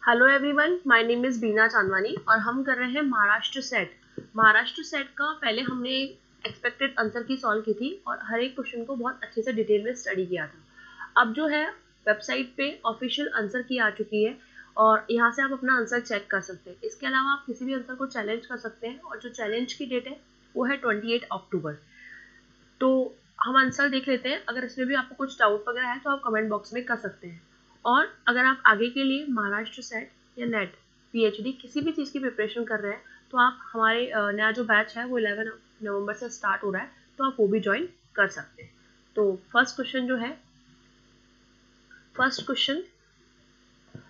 Hello everyone, my name is Beena Chandwani और हम कर रहे हैं महाराष्ट्र सेट। महाराष्ट्र सेट का पहले हमने एक्सपेक्टेड आंसर की सॉल्व की थी और हर एक क्वेश्चन को बहुत अच्छे से डिटेल में स्टडी किया था। अब जो है वेबसाइट पे ऑफिशियल आंसर की आ चुकी है और यहाँ से आप अपना आंसर चेक कर सकते हैं। इसके अलावा आप किसी भी आंसर को चैलेंज कर सकते हैं और जो चैलेंज की डेट है वो है 28 अक्टूबर। तो हम आंसर देख लेते हैं। अगर इसमें भी आपको कुछ डाउट वगैरह है तो आप कमेंट बॉक्स में कर सकते हैं। और अगर आप आगे के लिए महाराष्ट्र सेट या नेट पीएचडी किसी भी चीज़ की प्रिपरेशन कर रहे हैं तो आप हमारे नया जो बैच है वो 11 नवंबर से स्टार्ट हो रहा है, तो आप वो भी ज्वाइन कर सकते हैं। तो first question,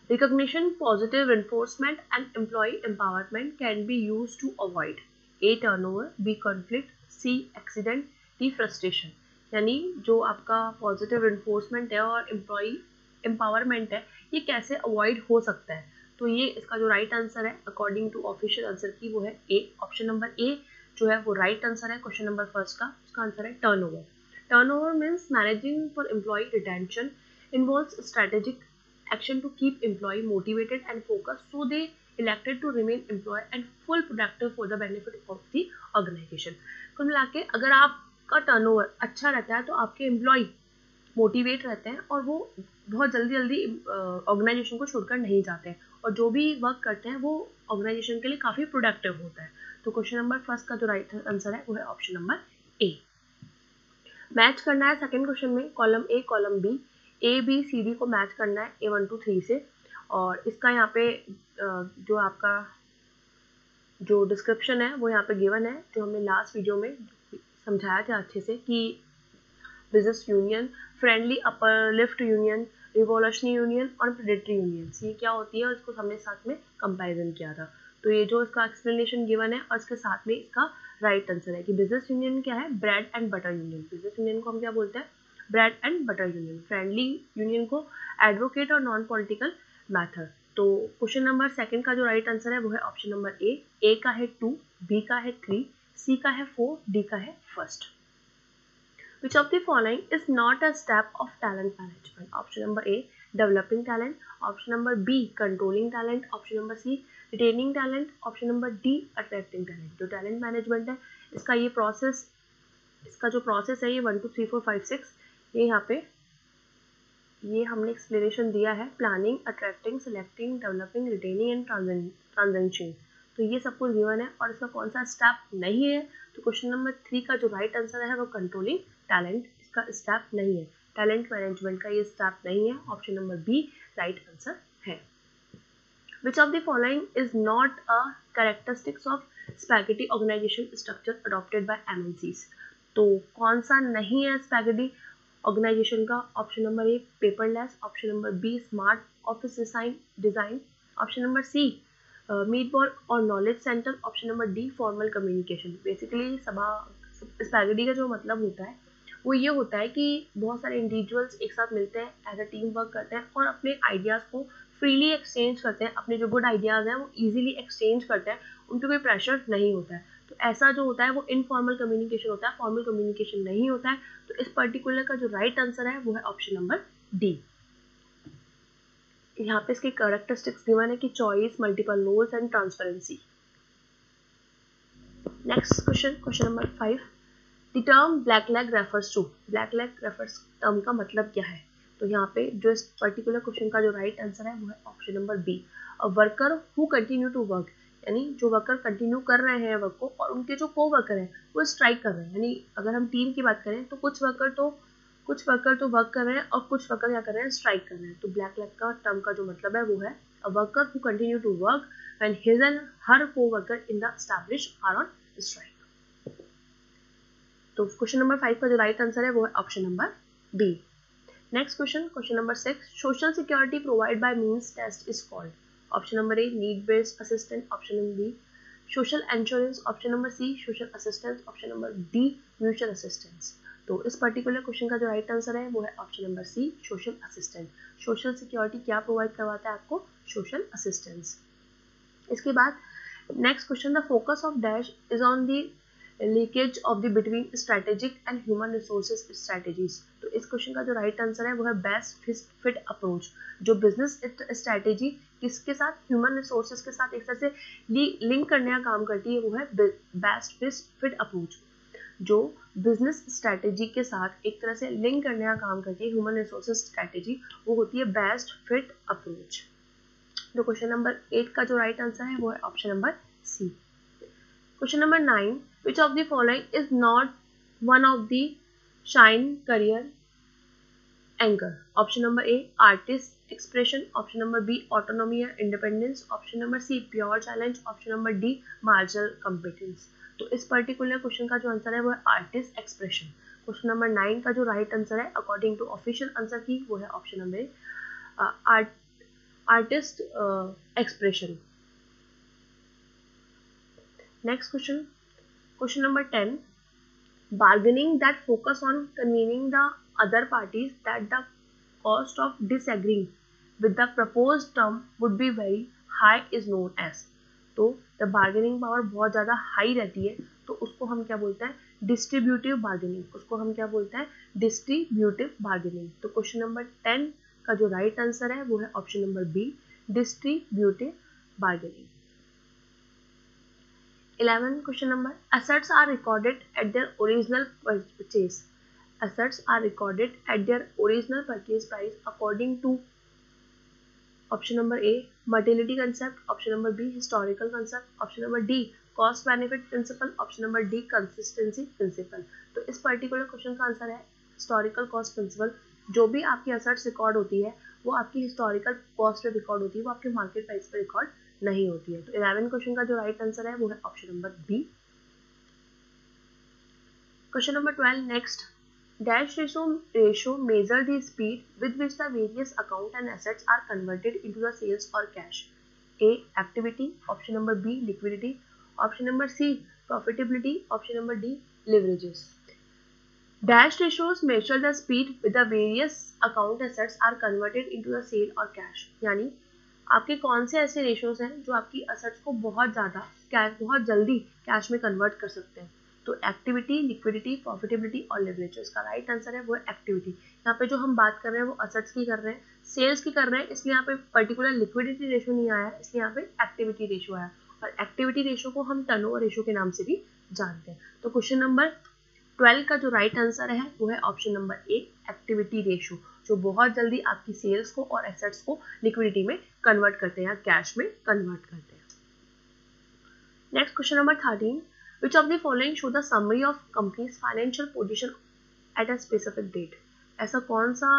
recognition, positive reinforcement and employee empowerment can be used to avoid A. turnover, B. conflict, C. accident, D. frustration। यानी जो आपका पॉजिटिव इन्फोर्समेंट है और एम्प्लॉई एम्पावरमेंट है ये कैसे अवॉइड हो सकता है। तो ये इसका जो राइट आंसर है अकॉर्डिंग टू ऑफिशियल आंसर की वो है ए। ऑप्शन नंबर ए जो है वो राइट आंसर है क्वेश्चन नंबर फर्स्ट का। उसका आंसर है turnover. Turnover means managing for employ retention, involves strategic action to keep employee motivated and focused so they elected to remain employed and full productive for the benefit of the organization। कुल मिला के अगर आपका turnover अच्छा रहता है तो आपके एम्प्लॉय मोटिवेट रहते हैं और वो बहुत जल्दी जल्दी ऑर्गेनाइजेशन को छोड़कर नहीं जाते हैं और जो भी वर्क करते हैं वो ऑर्गेनाइजेशन के लिए काफ़ी प्रोडक्टिव होता है। तो क्वेश्चन नंबर फर्स्ट का जो राइट आंसर है वो है ऑप्शन नंबर ए। मैच करना है सेकेंड क्वेश्चन में column A column B, A B C D को मैच करना है ए 1 2 3 से। और इसका यहाँ पे जो आपका जो डिस्क्रिप्शन है वो यहाँ पे गिवन है, जो हमने लास्ट वीडियो में समझाया था अच्छे से कि बिजनेस यूनियन, फ्रेंडली अपर लिफ्ट यूनियन, रिवोल्यूशनरी यूनियन और प्रेडेटरी यूनियन, ये क्या होती है और इसको हमने साथ में कंपैरिजन किया था। तो ये जो इसका एक्सप्लेनेशन गिवन है और इसके साथ में इसका राइट आंसर है कि बिजनेस यूनियन क्या है, bread and butter union. Business union को हम क्या बोलते हैं, bread and butter union. Friendly union को एडवोकेट और नॉन पॉलिटिकल मैथड। तो क्वेश्चन नंबर सेकंड का जो राइट आंसर है वो है ऑप्शन नंबर ए का है 2, बी का है 3, सी का है 4, डी का है first. Which of the following is not a step of talent management? Option number A, developing talent. Option number B, controlling talent. Option number C, retaining talent. Option number D, attracting talent। जो talent management है इसका ये process, इसका जो process है ये 1 2 3 4 5 6 ये यहाँ पे ये हमने एक्सप्लेनेशन दिया है, planning, attracting, selecting, developing, retaining and transaction. तो ये सब कुछ गिवन है और इसका कौन सा स्टेप नहीं है। तो क्वेश्चन नंबर 3 का जो राइट आंसर है वो कंट्रोलिंग टैलेंट, इसका स्टेप नहीं है। टैलेंट मैनेजमेंट का ये स्टेप नहीं है। Option number B right answer है। Which of the following is not a characteristics of spaghetti organisation structure adopted by MNCs. तो कौन सा नहीं है स्पैगेटी ऑर्गेनाइजेशन का। Option number A paperless, option number B smart office design, option number C meatball और knowledge centre, option number D formal communication. Basically spaghetti का जो मतलब होता है वो ये होता है कि बहुत सारे इंडिविजुअल्स एक साथ मिलते हैं, एज अ टीम वर्क करते हैं और अपने आइडियाज़ को फ्रीली एक्सचेंज करते हैं। अपने जो गुड आइडियाज़ हैं वो ईजिली एक्सचेंज करते हैं, उन पर कोई प्रेशर नहीं होता है। तो ऐसा जो होता है वो इनफॉर्मल कम्युनिकेशन होता है, फॉर्मल कम्युनिकेशन नहीं होता है। तो इस पर्टिकुलर का जो राइट आंसर है वो है ऑप्शन नंबर डी। यहाँ पे इसकी कैरेक्टरिस्टिक्स गिवन है कि choice, multiple roles and transparency. Next question, question number 5, the term black leg refers to. Black leg refers term का मतलब क्या है। तो यहाँ पे जो इस पर्टिकुलर क्वेश्चन का जो राइट आंसर है वो है option number B, a worker who continue to work. यानी जो वर्कर कंटिन्यू कर रहे हैं वर्क को और उनके जो को वर्कर हैं वो स्ट्राइक कर रहे हैं। यानी अगर हम टीम की बात करें तो कुछ वर्कर तो वर्क कर रहे हैं और कुछ वर्कर क्या कर रहे हैं, स्ट्राइक कर रहे हैं। तो ब्लैक लेग का टर्म का जो मतलब है वो है a worker who continue to work when his and her co-worker in the established are on strike. तो क्वेश्चन नंबर 5 का जो राइट आंसर है वो है option number B. Next question, question number 6, social security provide by means test is called. Option number A need based assistance, option number B social insurance, option number C social assistance, option number D mutual assistance. तो इस particular question का जो right answer है वो है option number C social assistance. Social security क्या provide करवाता है आपको, सोशल असिस्टेंस। इसके बाद next question, the focus of dash is on the leakage of the between strategic and human resources strategies. तो इस क्वेश्चन का जो राइट आंसर है वो है बेस्ट फिट अप्रोच। जो बिजनेस स्ट्रेटेजी किसके साथ, ह्यूमन रिसोर्सेज के साथ एक तरह से लिंक करने का काम करती है, वो है बेस्ट फिट अप्रोच। जो बिजनेस स्ट्रेटेजी के साथ एक तरह से लिंक करने का काम करती है ह्यूमन रिसोर्सेज स्ट्रेटेजी, वो होती है बेस्ट फिट अप्रोच। तो क्वेश्चन नंबर 8 का जो राइट आंसर है वो है option number C. Question number 9, which of the following is not one of the shine career anchor? Option number A, artist expression. Option number B, autonomy and independence. Option number C, pure challenge. Option number D, marginal competence. तो इस particular question का जो answer है वो है artist expression. Question number 9 का जो right answer है अकॉर्डिंग टू ऑफिशियल आंसर की वो है option number artist expression. Next question, question number 10. Bargaining that focus on convening the other parties that the cost of disagreeing with the proposed term would be very high is known as. तो जब bargaining power बहुत ज़्यादा high रहती है तो उसको हम क्या बोलते हैं, डिस्ट्रीब्यूटिव बार्गेनिंग। उसको हम क्या बोलते हैं, डिस्ट्रीब्यूटिव बार्गेनिंग। तो क्वेश्चन नंबर 10 का जो राइट आंसर है वो है option number B, distributive bargaining. 11 question number, assets are recorded at their original purchase. Assets are recorded at their original purchase price according to option number A, materiality concept. Option number B, historical concept. Option number D, cost benefit principle. Option number D, consistency principle. तो इस particular question का answer है historical cost principal. जो भी आपकी assets record होती है वो आपकी हिस्टोरिकल कॉस्ट पे रिकॉर्ड होती है, वो आपके मार्केट प्राइस पे रिकॉर्ड नहीं होती है। तो 11 क्वेश्चन का जो राइट आंसर है वो है option number B. Question number 12 next, dash ratio measure the speed with which the various account and assets are converted into the sales और cash. A, activity. Option number B, liquidity. Option number C, profitability. Option number D, leverages. Dash ratios measure the speed with the various account assets are converted into the sale और cash। यानी आपके कौन से ऐसे ratios हैं जो आपकी assets को बहुत जल्दी कैश में कन्वर्ट कर सकते हैं। तो एक्टिविटी, लिक्विडिटी, प्रॉफिटेबिलिटी और लिवरेज। इसका राइट आंसर है वो है एक्टिविटी। यहाँ पे जो हम बात कर रहे हैं वो असेट्स की कर रहे हैं, सेल्स की कर रहे हैं, इसलिए यहाँ पे पर्टिकुलर लिक्विडिटी रेशियो नहीं आया, इसलिए यहाँ पे एक्टिविटी रेशियो आया। और एक्टिविटी रेशियो को हम टर्नओवर रेशियो के नाम से भी जानते हैं। तो क्वेश्चन नंबर 12 का जो राइट आंसर है वो है ऑप्शन नंबर ए, एक्टिविटी रेशियो, जो बहुत जल्दी आपकी सेल्स को और एसेट्स को लिक्विडिटी में कन्वर्ट करते हैं या कैश में कन्वर्ट करते हैं। Next question number 13, which of the following show the summary of companies financial position at a specific date. ऐसा कौन सा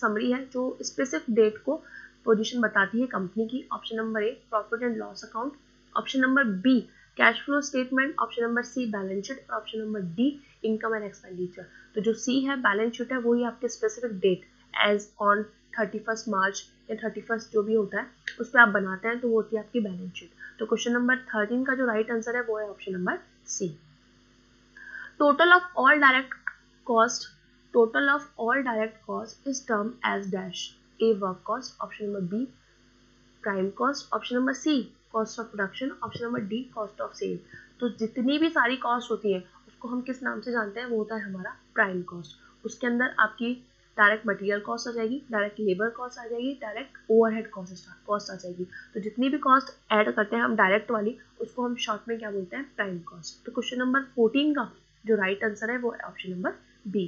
समरी है जो स्पेसिफिक डेट को पोजीशन बताती है कंपनी की। Option number A, profit and loss account. Option number B, cash flow statement. Option number C, balance sheet. Option number D, income and expenditure. तो जो सी है, बैलेंस शीट है, वही आपके specific date as on 31 March या 31 जो भी होता है उस पर आप बनाते हैं, तो वो होती है आपकी बैलेंस शीट। तो क्वेश्चन नंबर 13 का जो राइट आंसर है वो है option number C. Total of all direct cost, total of all direct cost is term as dash. A, work cost. Option number B, prime cost. Option number C, cost of production. Option number D, cost of sale. तो जितनी भी सारी cost होती है उसको हम किस नाम से जानते हैं, वो होता है हमारा प्राइम कॉस्ट। उसके अंदर आपकी डायरेक्ट मटेरियल कॉस्ट आ जाएगी, डायरेक्ट लेबर कॉस्ट आ जाएगी, डायरेक्ट ओवरहेड कॉस्ट आ जाएगी। तो जितनी भी कॉस्ट ऐड करते हैं हम डायरेक्ट वाली, उसको हम शॉर्ट में क्या बोलते हैं, प्राइम कॉस्ट। तो क्वेश्चन नंबर 14 का जो राइट आंसर है वो है option number B.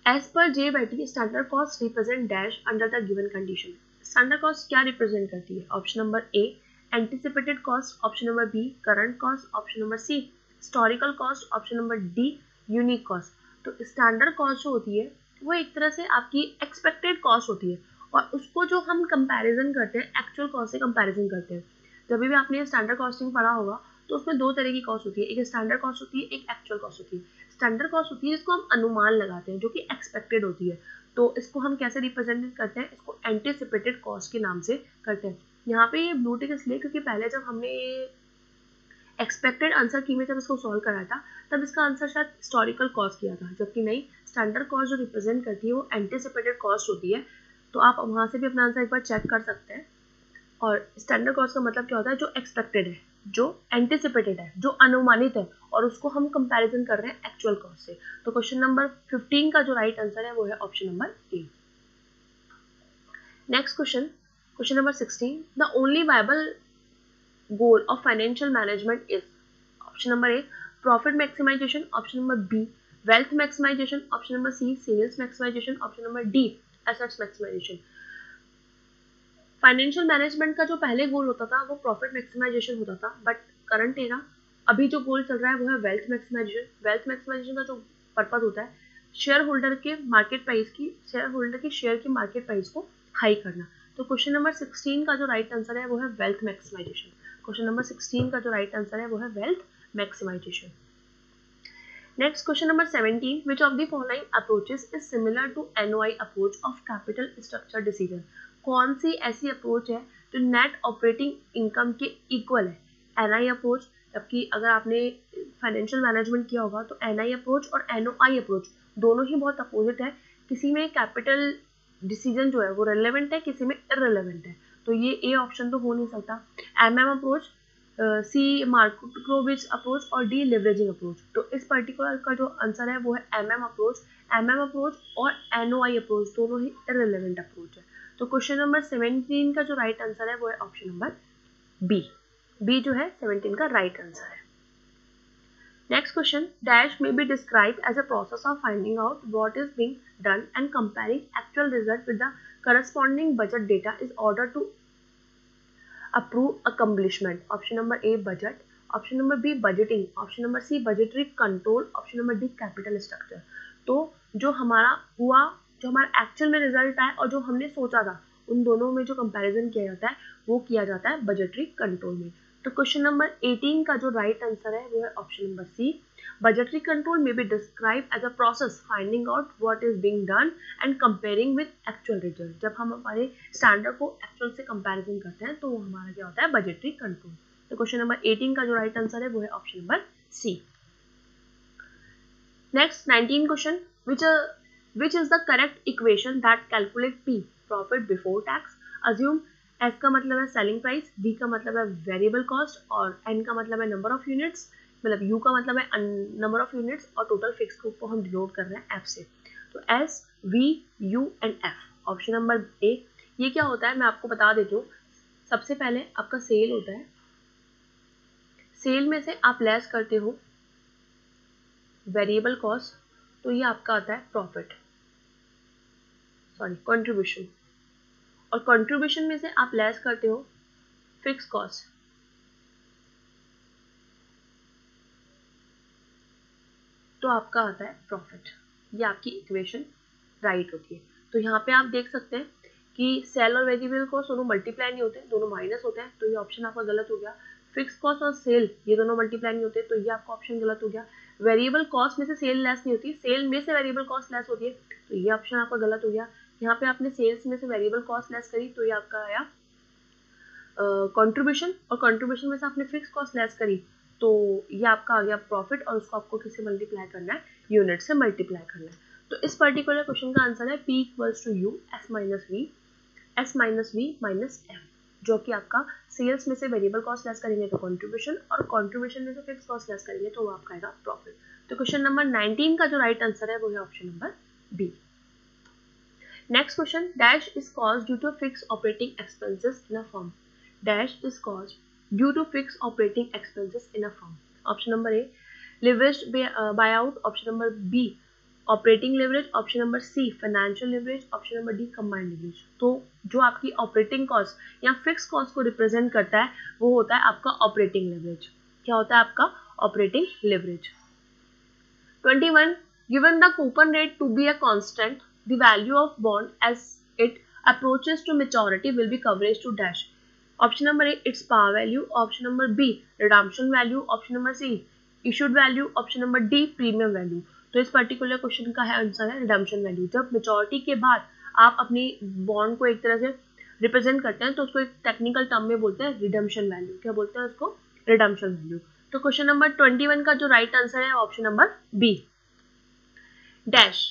As per J Batty, standard cost represent dash under the given condition. Standard cost क्या रिप्रेजेंट करती है। Option number A, anticipated cost. Option number B, current cost. Option number C, historical cost. Option number D, unique cost. तो standard cost जो होती है वो एक तरह से आपकी एक्सपेक्टेड कॉस्ट होती है और उसको जो हम कंपैरिजन करते हैं एक्चुअल कॉस्ट से कंपैरिजन करते हैं। जब भी आपने स्टैंडर्ड कॉस्टिंग पढ़ा होगा तो उसमें दो तरह की कॉस्ट होती है, एक स्टैंडर्ड कॉस्ट होती है, एक एक्चुअल कॉस्ट होती है। स्टैंडर्ड कॉस्ट होती है जिसको हम अनुमान लगाते हैं, जो कि एक्सपेक्टेड होती है। तो इसको हम कैसे रिप्रेजेंट करते हैं, इसको एंटिसिपेटेड कॉस्ट के नाम से करते हैं। यहाँ पे ये ब्लू टिक इसलिए क्योंकि पहले जब हमने एक्सपेक्टेड आंसर की में जब इसको सॉल्व करा था तब इसका आंसर शायद हिस्टोरिकल कॉस्ट किया था, जबकि नहीं, स्टैंडर्ड कॉस्ट जो रिप्रेजेंट करती है वो एंटिसिपेटेड कॉस्ट होती है। तो आप वहाँ से भी अपना आंसर एक बार चेक कर सकते हैं। और स्टैंडर्ड कॉस्ट का मतलब क्या होता है, जो एक्सपेक्टेड है, जो एंटिसिपेटेड है, जो अनुमानित है, और उसको हम कंपैरिजन कर रहे हैं एक्चुअल कॉस्ट से। तो क्वेश्चन नंबर 15 का जो राइट आंसर है वो है option number A. Next question number 16, the only viable goal of financial management is, option number A profit maximization, option number B wealth maximization, option number C sales maximization, option number D assets maximization. Financial management का जो पहले गोल होता था वो profit maximisation होता था, but current era अभी जो गोल चल रहा है वो है वेल्थ मैक्सिमाइजेशन। वेल्थ मैक्सिमाइजेशन का जो पर्पज होता है शेयर होल्डर के शेयर की मार्केट प्राइस को हाई करना। तो क्वेश्चन नंबर 16 का जो राइट आंसर है वो है वेल्थ मैक्सिमाइजेशन। क्वेश्चन नंबर 16 का जो राइट आंसर है वो है wealth maximization. Next question number 17, which of the following approaches is similar to NOI approach of capital structure decision. कौन सी ऐसी अप्रोच है जो नेट ऑपरेटिंग इनकम के इक्वल है? एनआई अप्रोच, जबकि अगर आपने फाइनेंशियल मैनेजमेंट किया होगा तो एनआई अप्रोच और एनओआई अप्रोच दोनों ही बहुत अपोजिट है। किसी में कैपिटल डिसीजन जो है वो रेलेवेंट है, किसी में इररेलेवेंट है, तो ये ए ऑप्शन तो हो नहीं सकता। एमएम अप्रोच, सी मार्कोविच अप्रोच और डी लिवरेजिंग अप्रोच। तो इस पर्टिकुलर का जो आंसर है वो है एमएम अप्रोच। एमएम अप्रोच और एनओआई अप्रोच दोनों ही इररेलेवेंट अप्रोच है। तो क्वेश्चन नंबर 17 का जो राइट आंसर है वो है ऑप्शन नंबर बी। बी जो है 17 का राइट आंसर है। Next question, dash may be described as a process of finding out what is being done and comparing actual result with the corresponding budget data in order to approve accomplishment. Option number A budget, option number B budgeting, option number C budgetary control, option number D capital structure. तो जो हमारा हुआ, जो हमारा actual में result आया और जो हमने सोचा था, उन दोनों में जो कंपैरिजन किया जाता है वो किया जाता है बजटरी कंट्रोल में। तो क्वेश्चन नंबर 18 का जो राइट आंसर है वो है option number C. Budgetary control में be describe as a process finding out what is being done and comparing with actual result. जब हम हमारे स्टैंडर्ड को एक्चुअल से कंपैरिजन करते हैं तो हमारा क्या होता है बजटरी कंट्रोल। तो क्वेश्चन नंबर 18 का जो राइट आंसर है वो है option number C. Next 19 question, which is the correct equation that calculate P, profit before tax? Assume S का मतलब है सेलिंग प्राइस, V का मतलब है वेरिएबल कॉस्ट और N का मतलब है नंबर ऑफ यूनिट्स, मतलब U का मतलब है नंबर ऑफ यूनिट्स और टोटल फिक्स को हम डिनोट कर रहे हैं F से। तो S, V, U and F, option number ए। ये क्या होता है मैं आपको बता देती हूँ। सबसे पहले आपका सेल होता है, सेल में से आप लेस करते हो वेरिएबल कॉस्ट, तो ये आपका आता है प्रॉफिट, कंट्रीब्यूशन, और कंट्रीब्यूशन में से आप लेस करते हो फिक्स कॉस्ट, तो आपका आता है प्रॉफिट। ये आपकी इक्वेशन राइट होती है। तो यहाँ पे आप देख सकते हैं कि सेल और वेरिएबल कॉस्ट दोनों मल्टीप्लाई नहीं होते, दोनों माइनस होते हैं, तो ये ऑप्शन आपका गलत हो गया। फिक्स कॉस्ट और सेल ये दोनों मल्टीप्लाई नहीं होते, तो ये आपका ऑप्शन गलत हो गया। वेरिएबल कॉस्ट में से सेल लेस नहीं होती, सेल में से वेरिएबल कॉस्ट लेस होती है, तो ये ऑप्शन आपका गलत हो गया। यहाँ पे आपने सेल्स में से वेरिएबल कॉस्ट लेस करी तो ये आपका आया कंट्रीब्यूशन, और कंट्रीब्यूशन में से आपने फिक्स कॉस्ट लेस करी तो ये आपका आ गया प्रॉफिट, और उसको आपको किससे मल्टीप्लाई करना है, यूनिट से मल्टीप्लाई करना है। तो इस पर्टिकुलर क्वेश्चन का आंसर है P equals to U S minus V minus F, जो कि आपका सेल्स में से वेरिएबल कॉस्ट लेस करेंगे तो कंट्रीब्यूशन, और कंट्रीब्यूशन में से फिक्स कॉस्ट लेस करेंगे तो वो आपका आएगा प्रॉफिट। तो क्वेश्चन नंबर 19 का जो राइट आंसर है वो है option number B. Next question, dash is caused due to fix operating expenses in a firm. Dash is caused due to fix operating expenses in a firm. Option number A leveraged buy out, option number B operating leverage, option number C financial leverage, option number D combined leverage. तो जो आपकी operating cost या fix cost को represent करता है वो होता है आपका ऑपरेटिंग लिवरेज। क्या होता है आपका operating leverage. 21, given the coupon rate to be a constant, the value of bond as it approaches to maturity will be coverage to dash. Option number A, its par value. Option number B, redemption value. Option number C, issued value. Option number D, premium value. तो इस particular question का है answer है redemption value. जब maturity के बाद आप अपनी बॉन्ड को एक तरह से रिप्रेजेंट करते हैं तो उसको एक टेक्निकल टर्म में बोलते हैं रिडम्पशन वैल्यू। क्या बोलते हैं उसको, रिडम्पशन वैल्यू। तो क्वेश्चन नंबर 21 का जो राइट आंसर है option number B dash.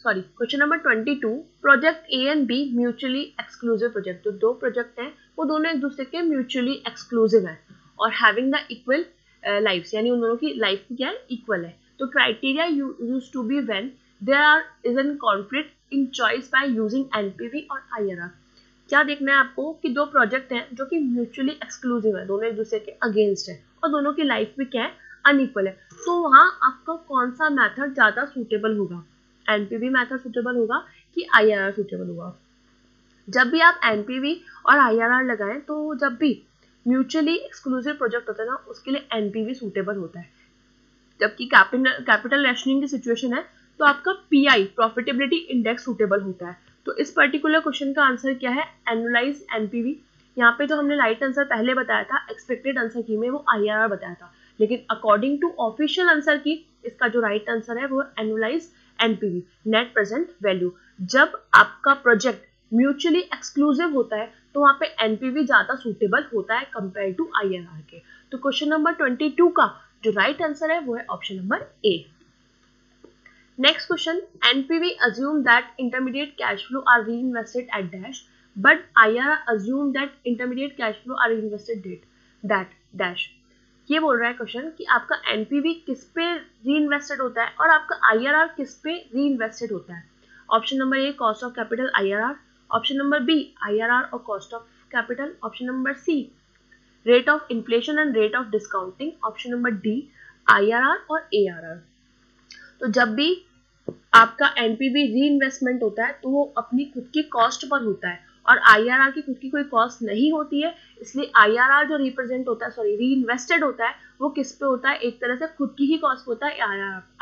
Question number 22, project A and B mutually exclusive project. जो दो प्रोजेक्ट हैं वो दोनों एक दूसरे के म्यूचुअली एक्सक्लूसिव हैं। और हैविंग द इक्वल लाइफ्स, यानी उन दोनों की लाइफ क्या है, इक्वल है. तो criteria use to be when there is an conflict in choice by using NPV और आईआरआर. क्या देखना है आपको कि दो प्रोजेक्ट हैं जो कि म्यूचुअली एक्सक्लूसिव है, दोनों एक दूसरे के अगेंस्ट है और दोनों की लाइफ भी क्या है, अनइक्वल है. तो वहां आपका कौन सा मेथड ज्यादा सूटेबल होगा, एनपीवी मेथड सूटेबल होगा कि आईआरआर सूटेबल होगा. जब भी आप एनपीवी और आईआरआर लगाएं तो जब भी म्यूचुअली एक्सक्लूसिव प्रोजेक्ट होता है ना, उसके लिए एनपीवी सूटेबल होता है. जबकि कैपिटल रेशनिंग की सिचुएशन है तो आपका पीआई प्रॉफिटेबिलिटी इंडेक्स सूटेबल होता है. तो इस पर्टिकुलर क्वेश्चन का आंसर क्या है, एनुअलाइज एनपीवी. यहाँ पे जो हमने राइट आंसर पहले बताया था एक्सपेक्टेड आंसर की में, वो आईआरआर बताया था, लेकिन अकॉर्डिंग टू ऑफिशियल आंसर की इसका जो राइट आंसर है वो annualise NPV, net present value. जब आपका प्रोजेक्ट म्यूचुअली एक्सक्लूसिव होता है तो वहां पे एनपीवी ज्यादा सूटेबल होता है कंपेयर टू आईआरआर के. तो क्वेश्चन नंबर 22 का जो राइट आंसर है वो है option number A. Next question, NPV assume that intermediate cash flow are reinvested at dash but IRR assume that intermediate cash flow are reinvested that dash. ये बोल रहा है क्वेश्चन कि आपका एनपीवी किस पे रीइन्वेस्टेड होता है और आपका आईआरआर किस पे रीइन्वेस्टेड होता है. Option number A cost of capital IRR, option number B IRR और cost of capital, option number C rate of inflation and rate of discounting, option number D IRR और एआरआर. तो जब भी आपका एनपीवी रीइन्वेस्टमेंट होता है तो वो अपनी खुद की कॉस्ट पर होता है और आईआरआर की खुद की कोई कॉस्ट नहीं होती है, इसलिए आईआरआर जो रिप्रेजेंट होता है, सॉरी रीइन्वेस्टेड होता है, वो किस पे होता है, एक तरह से खुद की ही कॉस्ट होता है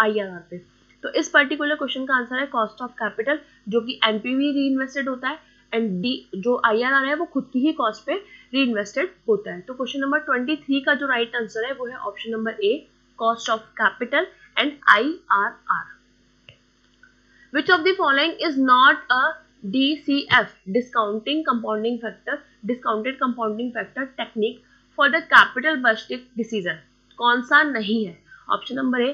आईआरआर पे. तो इस पर्टिकुलर क्वेश्चन का आंसर है कॉस्ट ऑफ कैपिटल, जो कि एनपीवी रीइन्वेस्टेड होता है, एंड डी जो आईआरआर है वो खुद की ही कॉस्ट पे रीइन्वेस्टेड होता है. तो क्वेश्चन नंबर 23 का जो राइट आंसर है वो है option number A cost of capital and IRR. Which of the following is not a DCF discounted compounding factor technique for the capital budgeting decision? कौन सा नहीं है? ऑप्शन नंबर ए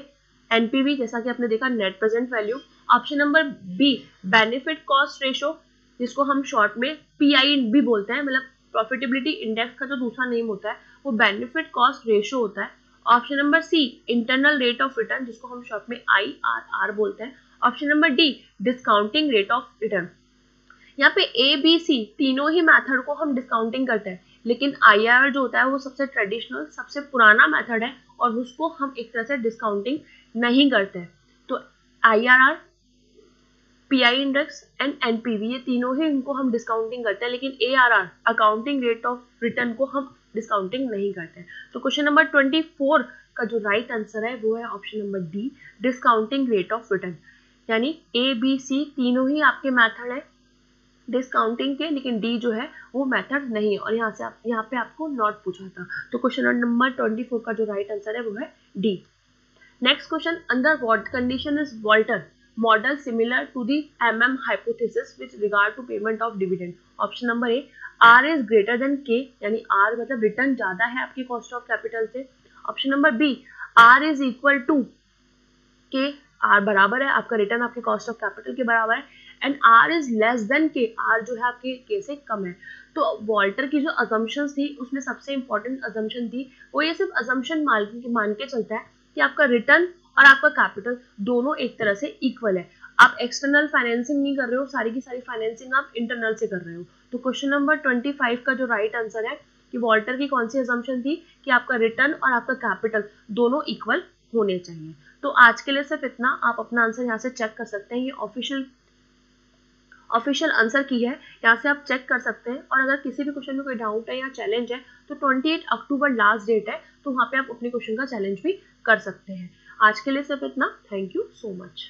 NPV, जैसा कि आपने देखा net present value. Option number B benefit cost ratio, जिसको हम शॉर्ट में पीआई भी बोलते हैं, मतलब प्रॉफिटेबिलिटी इंडेक्स का जो दूसरा नेम होता है वो बेनिफिट कॉस्ट रेशो होता है. Option number C internal rate of return, जिसको हम शॉर्ट में आईआरआर बोलते हैं. Option number D discounting rate of return. यहाँ पे ए बी सी तीनों ही मेथड को हम डिस्काउंटिंग करते हैं, लेकिन आईआरआर जो होता है वो सबसे ट्रेडिशनल, सबसे पुराना मेथड है और उसको हम एक तरह से डिस्काउंटिंग नहीं करते हैं. तो IRR, pi index and NPV, ये तीनों ही इनको हम डिस्काउंटिंग करते हैं, लेकिन ARR accounting rate of return को हम डिस्काउंटिंग नहीं करते हैं. तो क्वेश्चन नंबर 24 का जो राइट आंसर है वो है option number D discounting rate of return. यानी ए बी सी तीनों ही आपके मेथड है डिस्काउंटिंग के, लेकिन डी जो है वो मेथड नहीं है और यहाँ पे आपको नॉट पूछा था. तो क्वेश्चन नंबर 24 का जो राइट आंसर है वो है D. Next question, under what condition is Walter model similar to the MM hypothesis with regard to payment of dividend. Option number A R is greater than K, यानी R मतलब return ज्यादा है आपकी cost of capital से. Option number B R is equal to K, R बराबर है आपका return आपके कॉस्ट ऑफ कैपिटल के बराबर है, and R is less than K, R जो है आपके के से कम है. तो वॉल्टर की जो अजम्पशंस थी उसमें सबसे इंपॉर्टेंट अजम्पशन थी वो ये सिर्फ अजम्पशन मान के चलता है कि आपका रिटर्न और आपका कैपिटल दोनों एक तरह से इक्वल है. आप एक्सटर्नल फाइनेंसिंग नहीं कर रहे हो, सारी की सारी फाइनेंसिंग आप इंटरनल से कर रहे हो. तो क्वेश्चन नंबर 25 का जो राइट आंसर है कि वॉल्टर की कौन सी अजम्पशन थी कि आपका रिटर्न और आपका कैपिटल दोनों इक्वल होने चाहिए. तो आज के लिए सिर्फ इतना. आप अपना आंसर यहाँ से चेक कर सकते हैं, ये ऑफिशियल आंसर की है, यहाँ से आप चेक कर सकते हैं. और अगर किसी भी क्वेश्चन में कोई डाउट है या चैलेंज है तो 28 अक्टूबर लास्ट डेट है, तो वहाँ पे आप अपने क्वेश्चन का चैलेंज भी कर सकते हैं. आज के लिए सिर्फ इतना. Thank you so much.